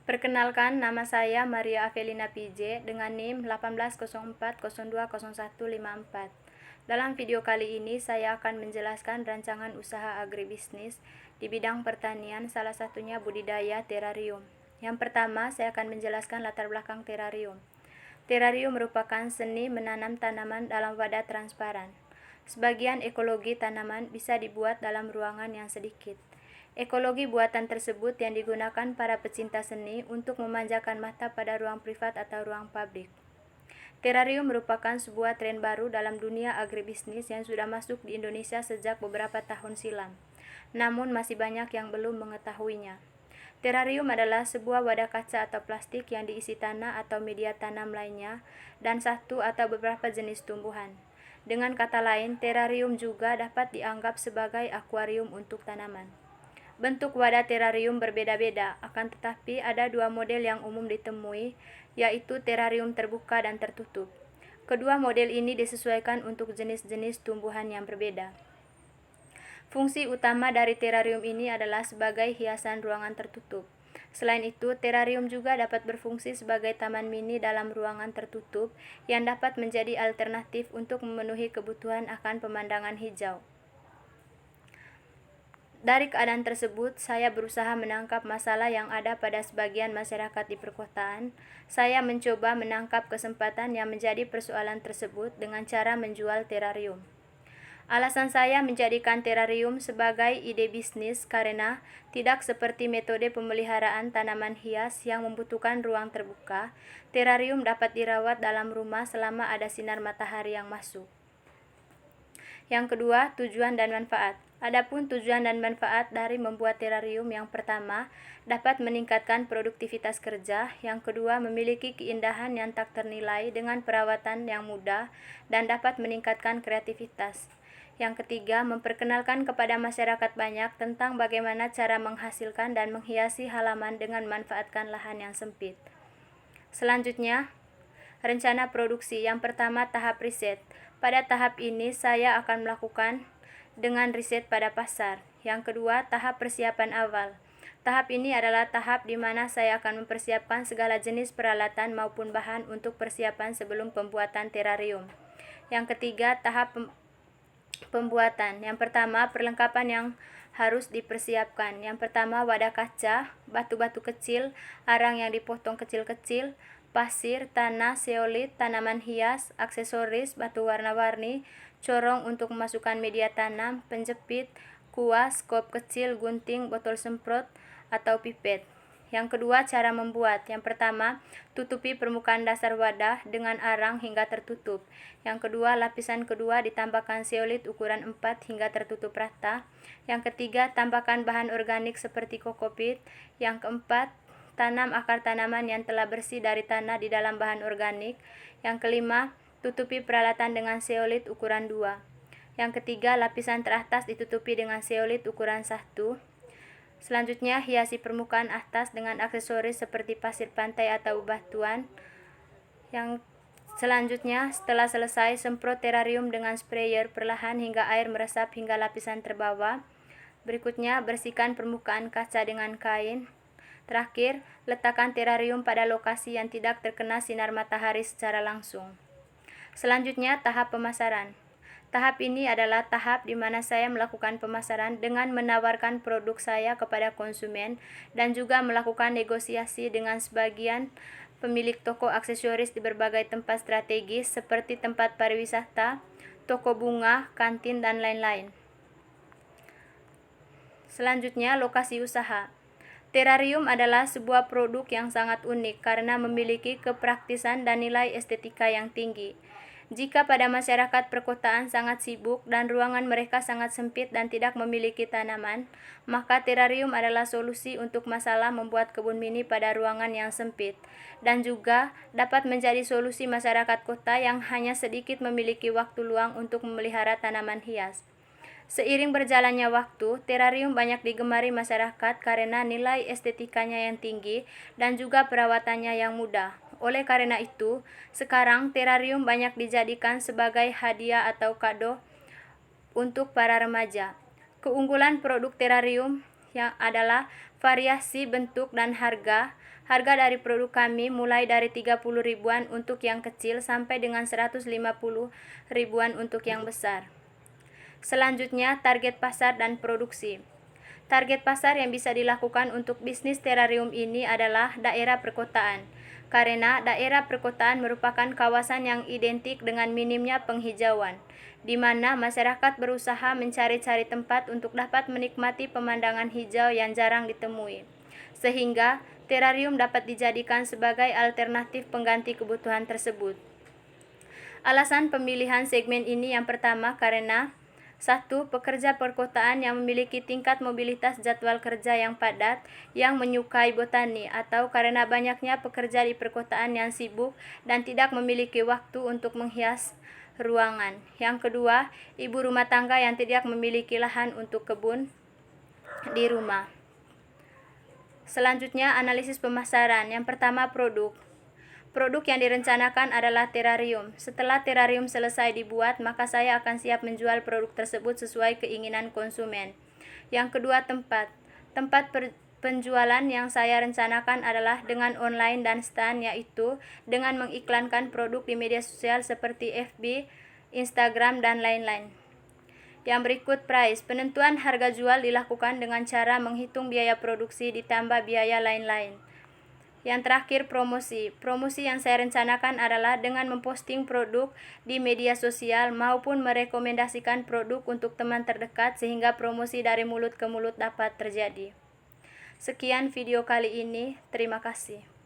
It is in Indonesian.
Perkenalkan, nama saya Maria Avelina PJ dengan NIM 1804020154. Dalam video kali ini saya akan menjelaskan rancangan usaha agribisnis di bidang pertanian, salah satunya budidaya terarium. Yang pertama, saya akan menjelaskan latar belakang terarium. Terarium merupakan seni menanam tanaman dalam wadah transparan. Sebagian ekologi tanaman bisa dibuat dalam ruangan yang sedikit. Ekologi buatan tersebut yang digunakan para pecinta seni untuk memanjakan mata pada ruang privat atau ruang publik. Terarium merupakan sebuah tren baru dalam dunia agribisnis yang sudah masuk di Indonesia sejak beberapa tahun silam. Namun masih banyak yang belum mengetahuinya. Terarium adalah sebuah wadah kaca atau plastik yang diisi tanah atau media tanam lainnya dan satu atau beberapa jenis tumbuhan. Dengan kata lain, terarium juga dapat dianggap sebagai akuarium untuk tanaman. Bentuk wadah terarium berbeda-beda, akan tetapi ada dua model yang umum ditemui, yaitu terarium terbuka dan tertutup. Kedua model ini disesuaikan untuk jenis-jenis tumbuhan yang berbeda. Fungsi utama dari terarium ini adalah sebagai hiasan ruangan tertutup. Selain itu, terarium juga dapat berfungsi sebagai taman mini dalam ruangan tertutup yang dapat menjadi alternatif untuk memenuhi kebutuhan akan pemandangan hijau. Dari keadaan tersebut, saya berusaha menangkap masalah yang ada pada sebagian masyarakat di perkotaan. Saya mencoba menangkap kesempatan yang menjadi persoalan tersebut dengan cara menjual terarium. Alasan saya menjadikan terarium sebagai ide bisnis karena tidak seperti metode pemeliharaan tanaman hias yang membutuhkan ruang terbuka, terarium dapat dirawat dalam rumah selama ada sinar matahari yang masuk. Yang kedua, tujuan dan manfaat. Adapun tujuan dan manfaat dari membuat terarium, yang pertama, dapat meningkatkan produktivitas kerja, yang kedua, memiliki keindahan yang tak ternilai dengan perawatan yang mudah dan dapat meningkatkan kreativitas. Yang ketiga, memperkenalkan kepada masyarakat banyak tentang bagaimana cara menghasilkan dan menghiasi halaman dengan memanfaatkan lahan yang sempit. Selanjutnya, rencana produksi. Yang pertama, tahap riset. Pada tahap ini saya akan melakukan dengan riset pada pasar. Yang kedua, tahap persiapan awal. Tahap ini adalah tahap di mana saya akan mempersiapkan segala jenis peralatan maupun bahan untuk persiapan sebelum pembuatan terarium. Yang ketiga, tahap pembuatan. Yang pertama, perlengkapan yang harus dipersiapkan. Yang pertama, wadah kaca, batu-batu kecil, arang yang dipotong kecil-kecil, pasir, tanah, zeolit, tanaman hias, aksesoris, batu warna-warni, corong untuk memasukkan media tanam, penjepit, kuas, skop kecil, gunting, botol semprot, atau pipet. Yang kedua, cara membuat. Yang pertama, tutupi permukaan dasar wadah dengan arang hingga tertutup. Yang kedua, lapisan kedua ditambahkan zeolit ukuran 4 hingga tertutup rata. Yang ketiga, tambahkan bahan organik seperti kokopit. Yang keempat, tanam akar tanaman yang telah bersih dari tanah di dalam bahan organik. Yang kelima, tutupi peralatan dengan zeolit ukuran 2. Yang ketiga, lapisan teratas ditutupi dengan zeolit ukuran 1. Selanjutnya, hiasi permukaan atas dengan aksesoris seperti pasir pantai atau batuan. Yang selanjutnya, setelah selesai, semprot terarium dengan sprayer perlahan hingga air meresap hingga lapisan terbawah. Berikutnya, bersihkan permukaan kaca dengan kain. Terakhir, letakkan terarium pada lokasi yang tidak terkena sinar matahari secara langsung. Selanjutnya, tahap pemasaran. Tahap ini adalah tahap di mana saya melakukan pemasaran dengan menawarkan produk saya kepada konsumen dan juga melakukan negosiasi dengan sebagian pemilik toko aksesoris di berbagai tempat strategis seperti tempat pariwisata, toko bunga, kantin, dan lain-lain. Selanjutnya, lokasi usaha. Terarium adalah sebuah produk yang sangat unik karena memiliki kepraktisan dan nilai estetika yang tinggi. Jika pada masyarakat perkotaan sangat sibuk dan ruangan mereka sangat sempit dan tidak memiliki tanaman, maka terarium adalah solusi untuk masalah membuat kebun mini pada ruangan yang sempit, dan juga dapat menjadi solusi masyarakat kota yang hanya sedikit memiliki waktu luang untuk memelihara tanaman hias. Seiring berjalannya waktu, terarium banyak digemari masyarakat karena nilai estetikanya yang tinggi dan juga perawatannya yang mudah. Oleh karena itu, sekarang terarium banyak dijadikan sebagai hadiah atau kado untuk para remaja. Keunggulan produk terarium yang adalah variasi bentuk dan harga. Harga dari produk kami mulai dari 30 ribuan untuk yang kecil sampai dengan 150 ribuan untuk yang besar. Selanjutnya, target pasar dan produksi. Target pasar yang bisa dilakukan untuk bisnis terarium ini adalah daerah perkotaan, karena daerah perkotaan merupakan kawasan yang identik dengan minimnya penghijauan, di mana masyarakat berusaha mencari-cari tempat untuk dapat menikmati pemandangan hijau yang jarang ditemui, sehingga terarium dapat dijadikan sebagai alternatif pengganti kebutuhan tersebut. Alasan pemilihan segmen ini yang pertama karena 1. Pekerja perkotaan yang memiliki tingkat mobilitas jadwal kerja yang padat yang menyukai botani atau karena banyaknya pekerja di perkotaan yang sibuk dan tidak memiliki waktu untuk menghias ruangan. Yang kedua, ibu rumah tangga yang tidak memiliki lahan untuk kebun di rumah. Selanjutnya, analisis pemasaran. Yang pertama, produk. Produk yang direncanakan adalah terarium. Setelah terarium selesai dibuat, maka saya akan siap menjual produk tersebut sesuai keinginan konsumen. Yang kedua, tempat. Tempat penjualan yang saya rencanakan adalah dengan online dan stand, yaitu dengan mengiklankan produk di media sosial seperti FB, Instagram, dan lain-lain. Yang berikut, price. Penentuan harga jual dilakukan dengan cara menghitung biaya produksi ditambah biaya lain-lain. Yang terakhir, promosi. Promosi yang saya rencanakan adalah dengan memposting produk di media sosial maupun merekomendasikan produk untuk teman terdekat sehingga promosi dari mulut ke mulut dapat terjadi. Sekian video kali ini. Terima kasih.